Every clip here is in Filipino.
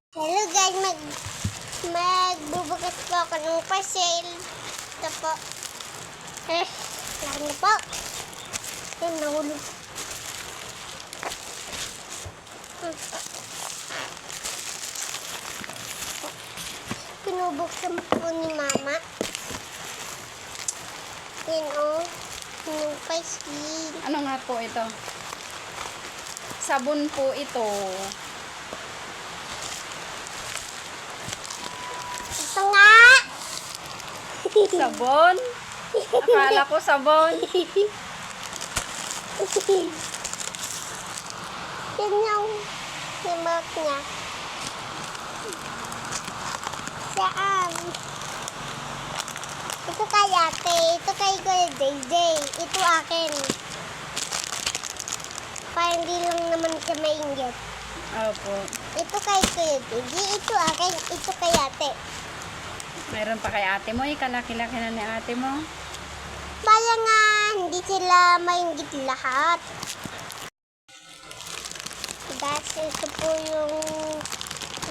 Hello guys, magbubukas po ako ng parcel. Ito po. Laki na po. Ayun, nahulog. Pinubuksan po ni Mama. Yan o. Yung parcel. Ano nga po ito? Sabon po ito. Ito nga! Sabon? Akala ko sabon. Yan yung remote niya. Saan? Ito kay ate. Ito kay Kuya JJ. Ito akin. Para hindi lang naman siya mainggit. Opo. Ito kay Kuya JJ. Ito akin. Ito kay ate. Mayroon pa kay ate mo. Kalaki-laki na ni ate mo. Bala nga, hindi sila mainggit lahat. Guys, ito po yung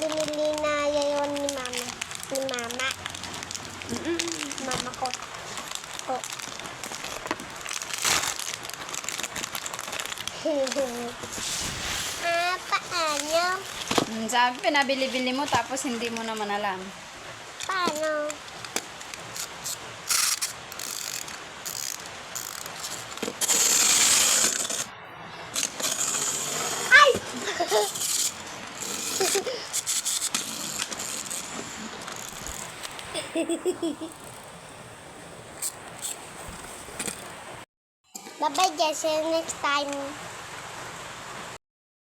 binili na yayon ni Mama. Ni Mama. Mama ko. Oh. Paano? Sabi, pinabili-bili mo tapos hindi mo naman alam. Paano? Ay! Bye-bye guys. See you next time.